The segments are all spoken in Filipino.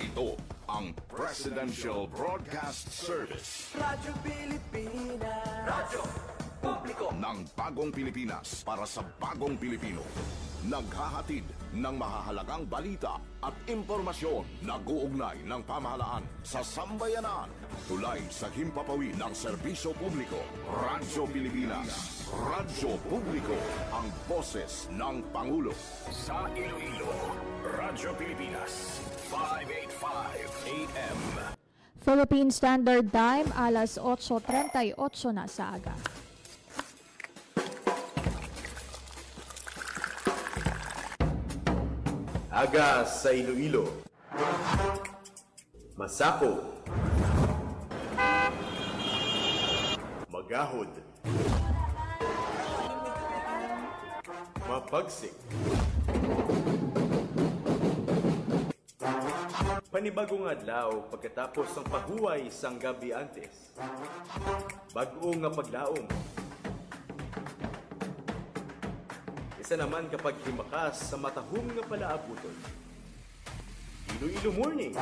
Ito ang Presidential Broadcast Service. Radyo Pilipinas. Radyo Publiko Ng bagong Pilipinas para sa bagong Pilipino. Naghahatid ng mahahalagang balita at impormasyon na guugnay ng pamahalaan sa sambayanan. Tulay sa himpapawid ng serbisyo publiko. Radyo Pilipinas. Radyo Publiko. Ang boses ng Pangulo. Sa Iloilo, Radyo Pilipinas. 585 AM. Philippine Standard Time, alas 8:38 na sa aga. Aga sa Iloilo. Masako. Magahod. Mapagsik. Panibagong adlaw pagkatapos ng pahuway sang gabi antes. Bag-o nga paglaom. Isa naman kapag himakas sa matahong nga palaabuton. Iloilo Morning,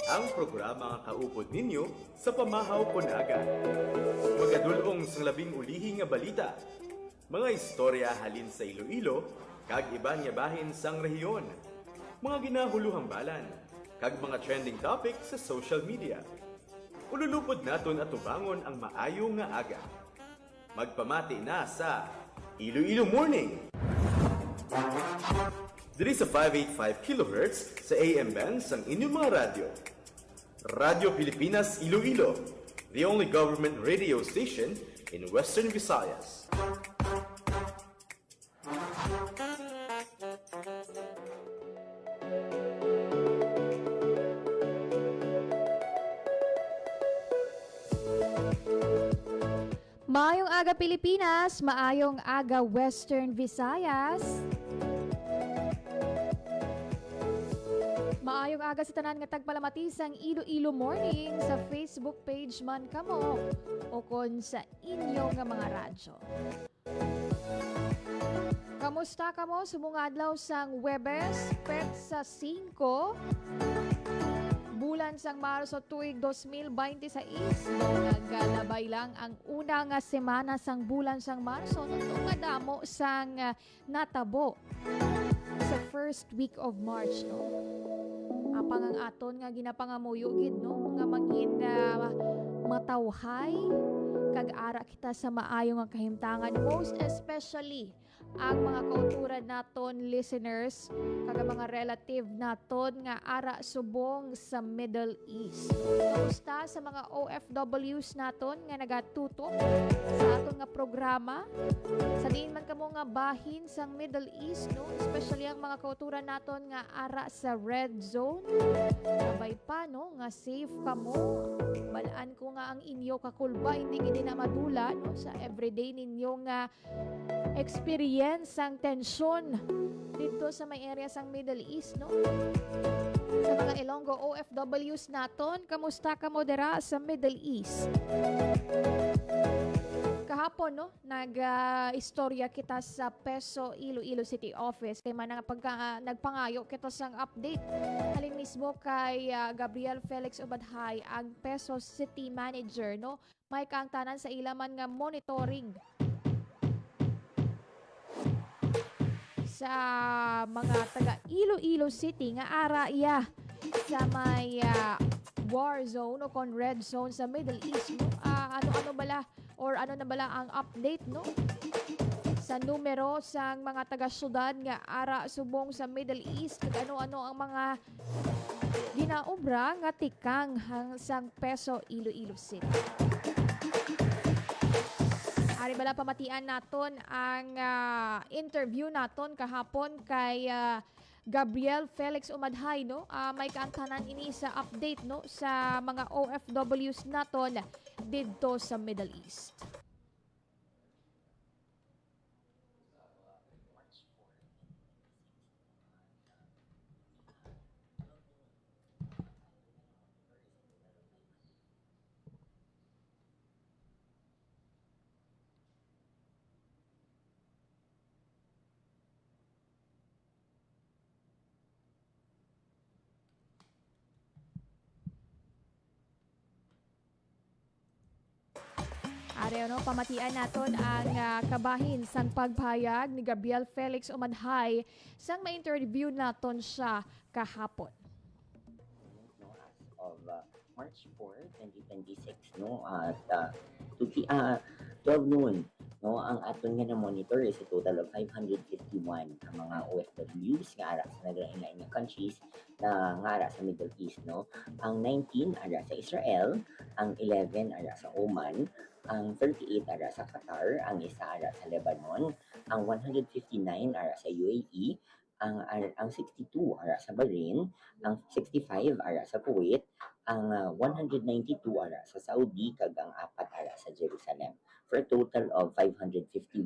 ang programa nga kaupod ninyo sa pamahaw Punaga. Magadulong sa labing ulihi nga balita, mga istorya halin sa Iloilo, kag iba nga bahin sang rehiyon, mga ginahuluhang balan, kag mga trending topic sa social media. Ululupod naton at tubangon ang maayo nga aga. Magpamati na sa Iloilo Morning. Diri sa 585 kHz sa AM bands ang inyong mga radyo. Radyo Pilipinas Iloilo, the only government radio station in Western Visayas. Maayong aga Pilipinas, maayong aga Western Visayas. Maayong aga sa tanan nga tagpalamatisang Iloilo Morning sa Facebook page man kamo o kon sa inyo nga mga radyo. Kamusta kamo sumong adlaw sang Webes, Petsa 5, bulan sang Marso tuig 2026. Naggalabay lang ang una nga semana sang bulan sang Marso nung nga damo sang natabo sa first week of March, no. Apang ang aton nga ginapangamuyugid, no, nga mangin matawhay kag ara kita sa maayo nga kahimtangan, most especially ang mga kauturan naton listeners kag mga relative naton nga ara subong sa Middle East. Kamusta sa mga OFWs naton nga nagatutok sa aton nga programa sa diin man kamo nga bahin sang Middle East, no, especially ang mga kauturan naton nga ara sa red zone. Sabay pa, no, nga safe kamo. Balaan ko nga ang inyo kakulba hindi gid na madula, no, sa everyday ninyo nga experience ang tensyon dito sa may area sang Middle East, no. Sa mga Ilonggo OFWs naton, kamusta ka mo dira sa Middle East? Kahapon, no, nag-istorya kita sa Peso Iloilo City Office kay man nagpangayo kita sang update halin mismo kay Gabriel Felix Ubadhay, ang Peso City Manager, no. May kaangtanan sa ilaman nga monitoring sa mga taga Iloilo City nga ara iya sa may war zone o kon red zone sa Middle East, no. Ano bala or ano na bala ang update, no, sa numero sang mga taga-syudad nga ara subong sa Middle East kag ano-ano ang mga ginaobra nga tikang sang Peso Iloilo City. Ari bala pamatian naton ang interview naton kahapon kay Gabriel Felix Umadhay, no. May kaangtanan ini sa update, no, sa mga OFWs naton didto sa Middle East. Are, no, pamatian naton ang kabahin sang pagpayag ni Gabriel Felix Umadhay sang ma-interview naton siya kahapon. No, as of March 4, 2026, no, at 12 noon, no, ang aton nga na monitor is a total of 551 ang mga OFWs nga ara sa naglain-lain nga countries na nga ara sa Middle East, no. Ang 19 ara sa Israel, ang 11 ara sa Oman, ang 38 ara sa Qatar, ang isa ara sa Lebanon, ang 159 ara sa UAE, ang 62 ara sa Bahrain, ang 65 ara sa Kuwait, ang 192 ara sa Saudi, kag ang 4 ara sa Jerusalem. For a total of 551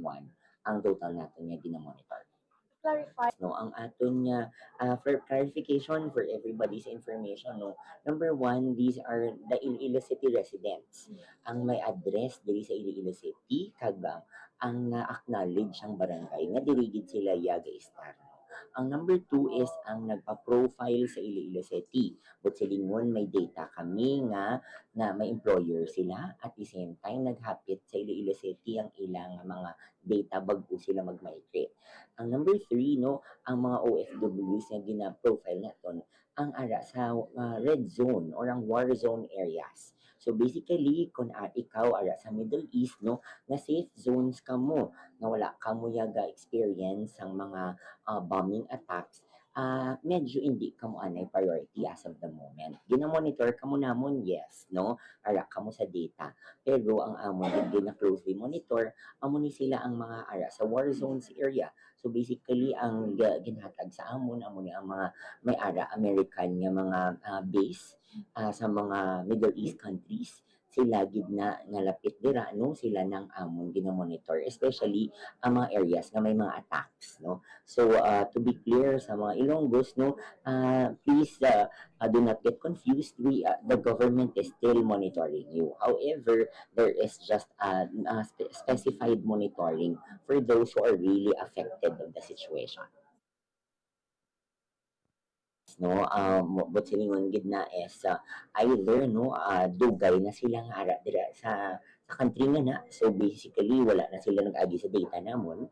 ang total natin nga ginamonitor. Clarify, no, ang aton nga for clarification for everybody's information, no, number one, these are the Iloilo City residents ang may address diri sa Iloilo City, kag ang na-acknowledge ang barangay nga diri gid sila yaga istar. Ang number two is ang nagpa-profile sa Iloilo City. But silingon may data kami nga na may employer sila, at the same time naghapit sa Iloilo City ang ilang mga data bago sila mag-migrate. Ang number three, no, ang mga OFWs na gina-profile naton ang ara sa red zone or ang war zone areas. So basically, kung ikaw ara sa Middle East, no, na safe zones ka mo, na wala ka mo yaga experience ang mga bombing attacks, medyo hindi ka mo anay priority as of the moment. Ginamonitor ka mo namon, yes, no? Ara ka mo sa data. Pero ang amon din na closely monitor, amo ni sila ang mga ara sa war zones area. So basically, ang ginhatag sa amon, amo ni ang mga may ara American nga mga base sa mga Middle East countries. Sila gid na nalapit dira, no, sila nang amon ginamonitor, especially ang mga areas nga may mga attacks, no. So to be clear sa mga Ilonggos, no, please do not get confused. The government is still monitoring you. However, there is just specified monitoring for those who are really affected of the situation. No, but silingon gid na is either, no, dugay na sila nga ara dira sa country nga na, so basically wala na sila nag-agi sa data namon,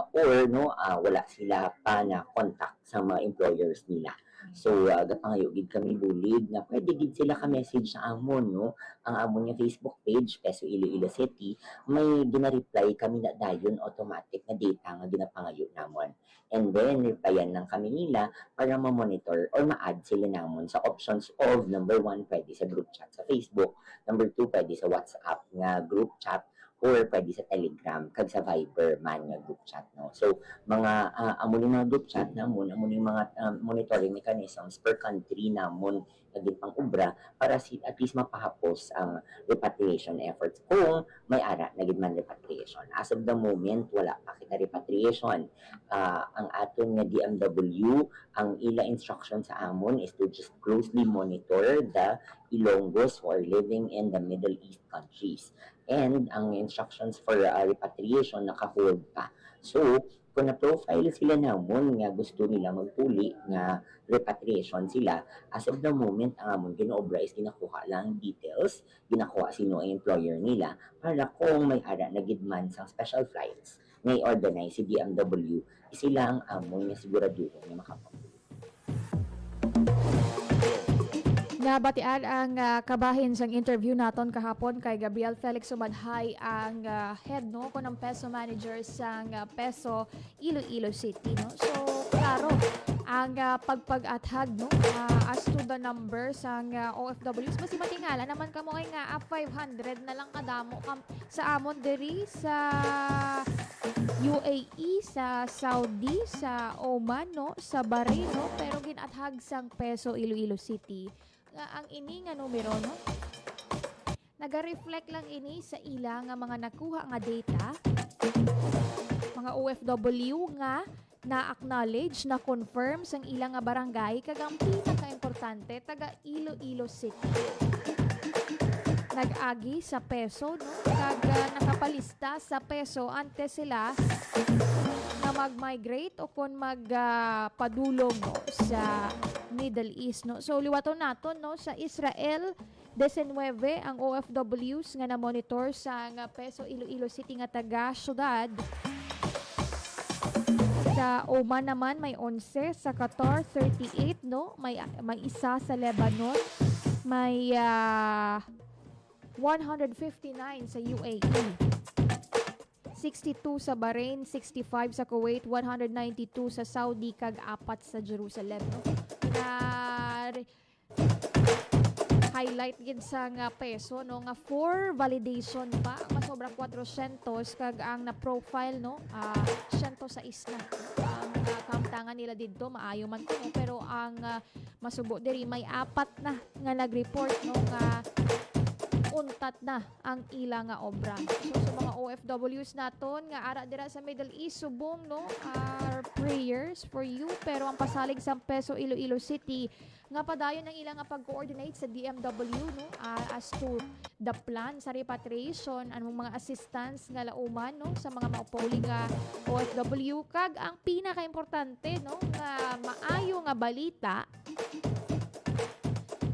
or no, wala sila pa na contact sa mga employers nila. So gapangayo gid kami bulig na pwede gid sila ka message sa amon, no, ang amon nga Facebook page Peso Iloilo City, may gina-reply kami na dayon automatic na data nga ginapangayo namon, and then replyan lang kami nila para ma-monitor or ma-add sila namon sa options of number 1, pwede sa group chat sa Facebook, number 2, pwede sa WhatsApp nga group chat, or pwede sa Telegram kag sa Viber man nga group chat, no. So mga amo ni mga group chat namon, amo ni mga monitoring mechanisms per country namon nga pang ubra para at least mapahapos ang repatriation efforts kung may ara na gid man repatriation. As of the moment, wala pa kita repatriation. Ang aton nga DMW, ang ila instruction sa amon is to just closely monitor the Ilonggos who are living in the Middle East countries. And ang instructions for repatriation naka-hold pa. So, kung na-profile sila namon nga gusto nila magpuli nga repatriation sila, as of the moment, ang amon ginoobra is ginakuha lang details, ginakuha sino ang employer nila, para kung may ara na gidman sa special flights, may organize si DMW, sila ang amon nga siguraduhin nga makapag. Nabatian ang kabahin sang interview naton kahapon kay Gabriel Felix Umadhay, ang head, no, ko ng Peso Manager sang Peso Iloilo City, no. So klaro ang pagpag-athag, no, as to the number sang OFWs. Basi matingala naman kamo ay nga 500 na lang kadamo sa amon diri sa UAE, sa Saudi, sa Oman, no, sa Bahrain, no, pero ginathag sang Peso Iloilo City ang ini nga numero, no, naga-reflect lang ini sa ila nga mga nakuha nga data, mga OFW nga na-acknowledge, na-confirm sang ilang nga barangay, kag ang pinaka-importante, taga Iloilo City. Nag-agi sa Peso, no, kag nakapalista sa Peso antes sila na mag-migrate o kung magpadulong, no, sa Middle East, no? So liwaton naton, no, sa Israel 19 ang OFWs nga na monitor sa nga Peso Iloilo City nga taga syudad. Sa Oman naman may 11, sa Qatar 38, no? May isa sa Lebanon, may 159 sa UAE. 62 sa Bahrain, 65 sa Kuwait, 192 sa Saudi, kag 4 sa Jerusalem, no? Na highlight gid sa nga peso, no, nga for validation pa ang masobra 400 kag ang na profile, no, 106 na ang kamtangan nila didto, maayo man ko, no? Pero ang masubo diri may 4 na nga nag-report, no, nga untat na ang ila nga obra. So sa mga OFWs naton nga ara dira sa Middle East, subong, no, our prayers for you. Pero ang pasalig sa Peso Iloilo City nga padayon ang ilang nga pag-coordinate sa DMW, no, as to the plan sa repatriation, anong mga assistance nga lauman, no, sa mga maupuli nga OFW, kag ang pinaka-importante, no, nga maayo nga balita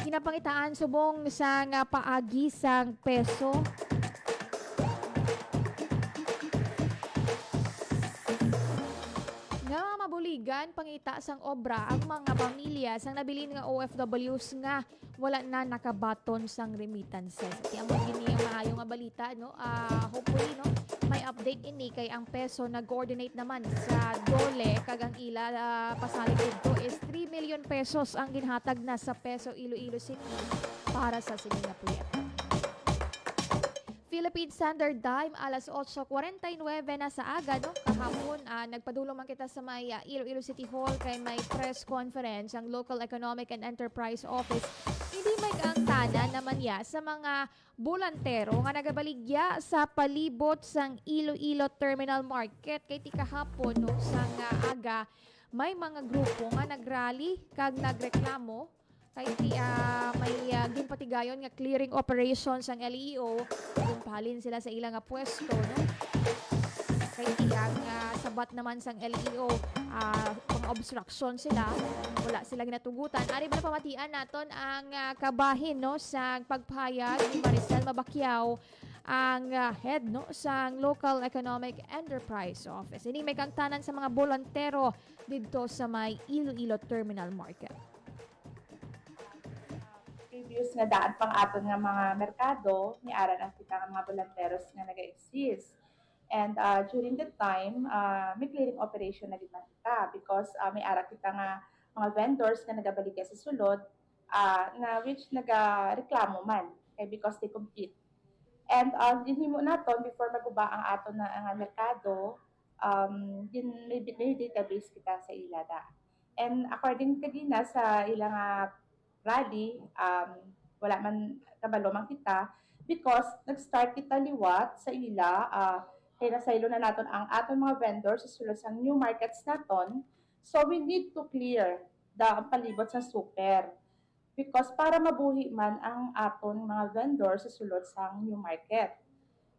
ginapangitaan subong sa nga paagi sang peso. Nga mabuligan pangita sang obra ang mga pamilya sang nabilin nga OFWs nga wala na nakabaton sang remittances. Iti ang gini ang maayo nga balita, no. Hopefully, no, may update ini kay ang peso nag-coordinate naman sa DOLE kag ang ila pasalig dito is 3 million pesos ang ginhatag na sa Peso Iloilo City para sa sining nga proyekto. Philippine Standard Time, alas 8:49 na sa aga, no? Kahapon, nagpadulong man kita sa may Iloilo City Hall kay may press conference ang Local Economic and Enterprise Office. Hindi may kaangtanan naman ya sa mga bulantero nga nagabaligya sa palibot sang Iloilo Terminal Market. Kay ti kahapon, no, sang aga, may mga grupo nga nagrally kag nagreklamo kay may ginpatigayon nga clearing operations ang LEO, kung palin sila sa ilang nga pwesto, no? Kay ang sabat naman sang LEO, pang obstruction sila, wala sila ginatugutan. Ari ba na pamatian naton ang kabahin, no, sa pagpahayag ni Maricel Mabakyaw, ang head, no, sa Local Economic Enterprise Office. Ini may kangtanan sa mga bolontero dito sa may Iloilo Terminal Market. Previous nga daan pang aton nga mga merkado, ni aran ang kita nga mga volunteers nga naga-exist. And during that time, may clearing operation na din kita because may ara kita nga mga vendors nga nagabalik sa sulod na which nagareklamo man because they compete. And dinhimo naton before maguba ang aton na nga merkado, din may database kita sa ilada. And according kagina sa ilang rally, wala man kabalo man kita because nag-start kita liwat sa ila, kaya nasaylo na naton ang aton mga vendors sa sulod sa new markets naton. So we need to clear the palibot sa super because para mabuhi man ang aton mga vendors sa sulod sa new market.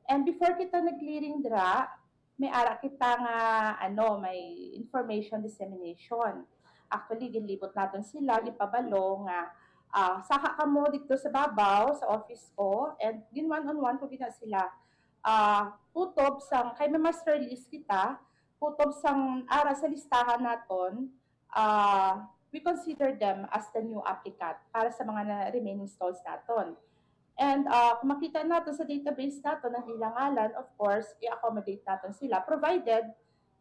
And before kita nag-clearing dra, may ara kita nga may information dissemination. Actually, gilibot natin sila, gipabalo nga saka ka mo dito sa babaw, sa office ko, and din one-on-one ko gina sila. Putob sang, kay may master list kita, putob sang ara sa listahan naton, we consider them as the new applicant para sa mga remaining stalls naton. And kung makita natin sa database natin ng ilang ngalan, of course, i-accommodate natin sila, provided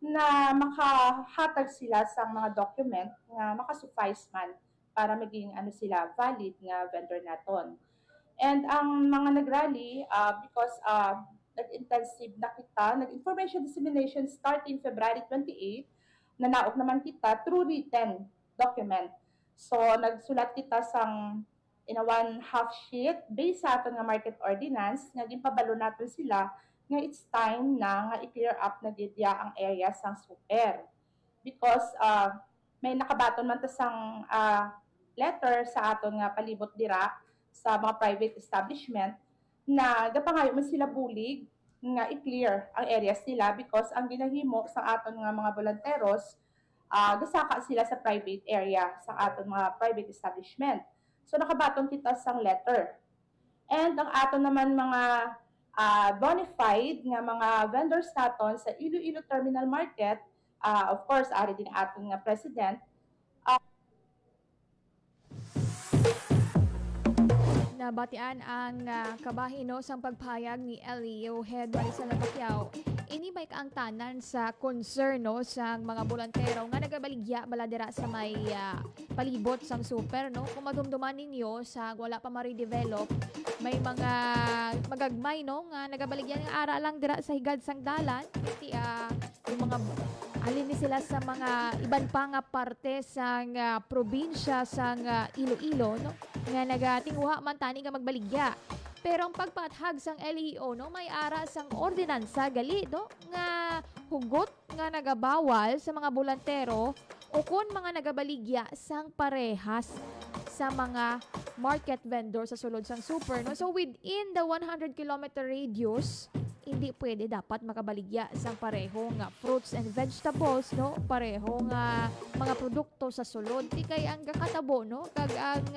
na makahatag sila sa mga document nga makasuffice man para maging sila valid nga vendor naton. And ang mga nagrally, because nag-intensive na kita, nag-information dissemination starting February 28, nanaog naman kita through written document. So nagsulat kita sang in a 1/2 sheet based sa aton nga market ordinance, nga ginpabalo natin sila nga it's time na nga i-clear up na gidya ang area sang super. Because may nakabaton man ta sang letter sa aton nga palibot dira sa mga private establishment na gapangayo man sila bulig nga i-clear ang areas nila because ang ginahimo sa aton nga mga volunteers gasaka sila sa private area, sa aton mga private establishment. So nakabatong kita sang letter. And ang aton naman mga bona fide nga mga vendors naton sa Iloilo Terminal Market, of course, ari din aton nga president, Nabatian ang kabahino sang pagpayag ni LEO Head Maricel Pacquiao. Ini may kaangtanan sa concern no sang mga bolantero nga nagabaligya baladera sa may palibot sang super no. Kung madumduman ninyo sa wala pa ma-redevelop, may mga magagmay no nga nagabaligya ng ara lang dira sa higad sang dalan. Iti yung mga alin ni sila sa mga iban pa nga parte sang probinsya sang Iloilo no nga nagatinguha man tani nga magbaligya. Pero ang pagpathag sang LEO no may ara sang ordinansa gali no nga hugot nga nagabawal sa mga bolantero o kon mga nagabaligya sang parehas sa mga market vendor sa sulod sang super no. So within the 100 kilometer radius hindi pwede dapat makabaligya sang pareho nga fruits and vegetables no, pareho nga mga produkto sa sulod. Di kay ang kakatabo no kag ang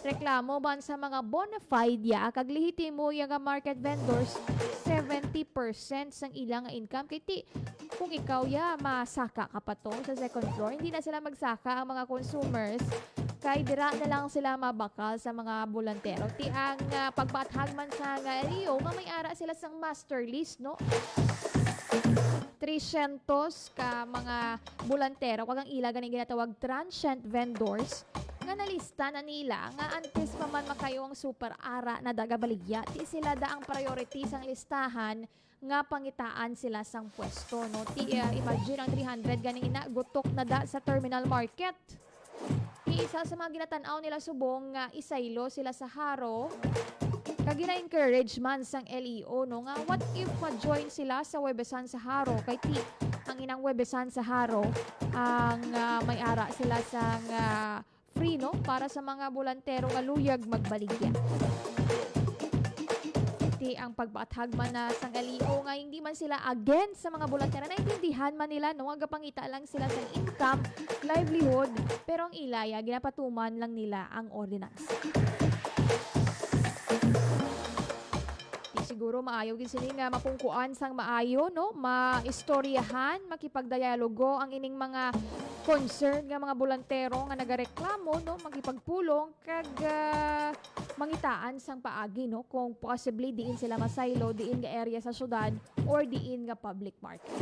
reklamo man sa mga bona fide ya kag lehitimo yang market vendors 70% sang ilang income kay ti kung ikaw ya masaka ka pa to sa second floor, hindi na sila magsaka ang mga consumers kay dira na lang sila mabakal sa mga bolantero. Ti ang pagbathag man sa LEO, may ara sila sang master list, no? 300 ka mga bolantero, kag ang ila ganing ginatawag transient vendors, nga nalista na nila nga antes pa man makayo ang super ara na dagabaligya, ti sila da ang priority sang listahan nga pangitaan sila sang pwesto, no? Ti imagine ang 300 ganing ina gutok na da sa terminal market. Isa sa mga ginatanaw nila subong nga isaylo sila sa haro kag gina-encourage man sang LEO no nga what if ma-join sila sa Webesan sa haro kay ti ang inang Webesan sa haro ang may ara sila sang free no para sa mga bolantero nga luyag magbaligya. Ang pagbathag man na sang LEO nga hindi man sila against sa mga bolantero, naintindihan man nila no nga gapangita lang sila sa income, livelihood, pero ang ilaya ginapatuman lang nila ang ordinance. Siguro maayo gid sila nga mapungkuan sang maayo no, maistoryahan, makipagdialogo ang ining mga concern nga mga bolantero nga nagareklamo no, makipagpulong kag mangitaan sang paagi no kung possibly diin sila masaylo diin nga area sa syudad or diin nga public market.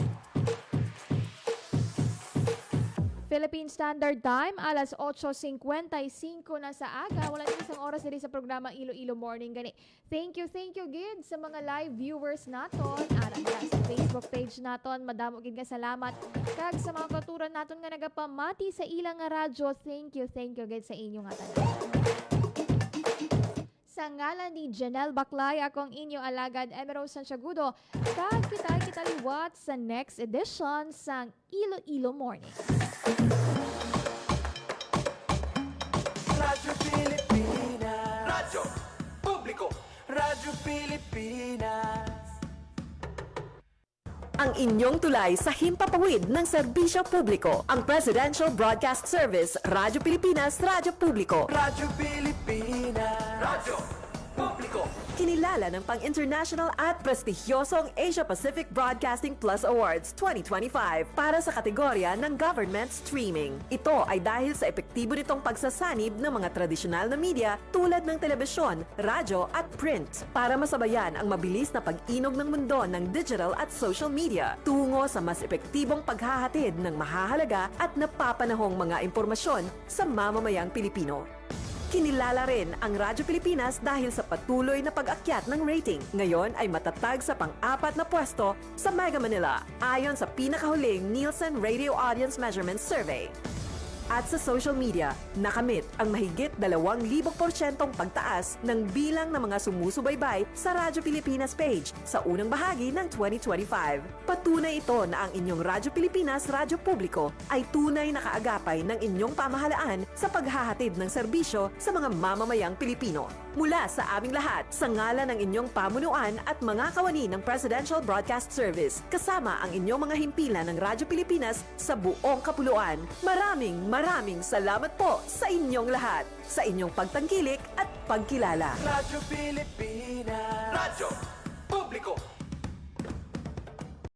Philippine Standard Time, alas 8:55 na sa aga. Wala din isang oras din sa programa Iloilo Morning. Gani. Thank you gid sa mga live viewers naton. Ara sa Facebook page naton. Madamo gid nga salamat. Kag sa mga katuran naton nga nagapamati sa ilang nga radyo. Thank you gid sa inyo nga tanan. Sa ngalan ni Janelle Baclay, akong inyo alagad Emerald Santiagudo. Kag kita liwat sa next edition sang Iloilo Morning. Radyo Pilipinas. Radyo Publiko. Radyo Pilipinas. Ang inyong tulay sa himpapawid ng serbisyo publiko. Ang Presidential Broadcast Service, Radyo Pilipinas, Radyo Publiko. Radyo Pilipinas. Radyo Publiko. Kinilala ng pang-international at prestigyosong Asia Pacific Broadcasting Plus Awards 2025 para sa kategorya ng Government Streaming. Ito ay dahil sa epektibo nitong pagsasanib ng mga tradisyonal na media tulad ng telebisyon, radyo at print para masabayan ang mabilis na pag-inog ng mundo ng digital at social media tungo sa mas epektibong paghahatid ng mahahalaga at napapanahong mga impormasyon sa mamamayang Pilipino. Kinilala rin ang Radyo Pilipinas dahil sa patuloy na pag-akyat ng rating. Ngayon ay matatag sa pang-4 na pwesto sa Mega Manila ayon sa pinakahuling Nielsen Radio Audience Measurement Survey. at sa social media, nakamit ang mahigit 2,000% pagtaas ng bilang ng mga sumusubaybay sa Radyo Pilipinas page sa unang bahagi ng 2025. Patunay ito na ang inyong Radyo Pilipinas Radyo Publiko ay tunay na kaagapay ng inyong pamahalaan sa paghahatid ng serbisyo sa mga mamamayang Pilipino. Mula sa aming lahat, sa ngalan ng inyong pamunuan at mga kawani ng Presidential Broadcast Service, kasama ang inyong mga himpilan ng Radyo Pilipinas sa buong kapuluan. Maraming salamat po sa inyong lahat, sa inyong pagtangkilik at pagkilala. Radyo Pilipinas. Radyo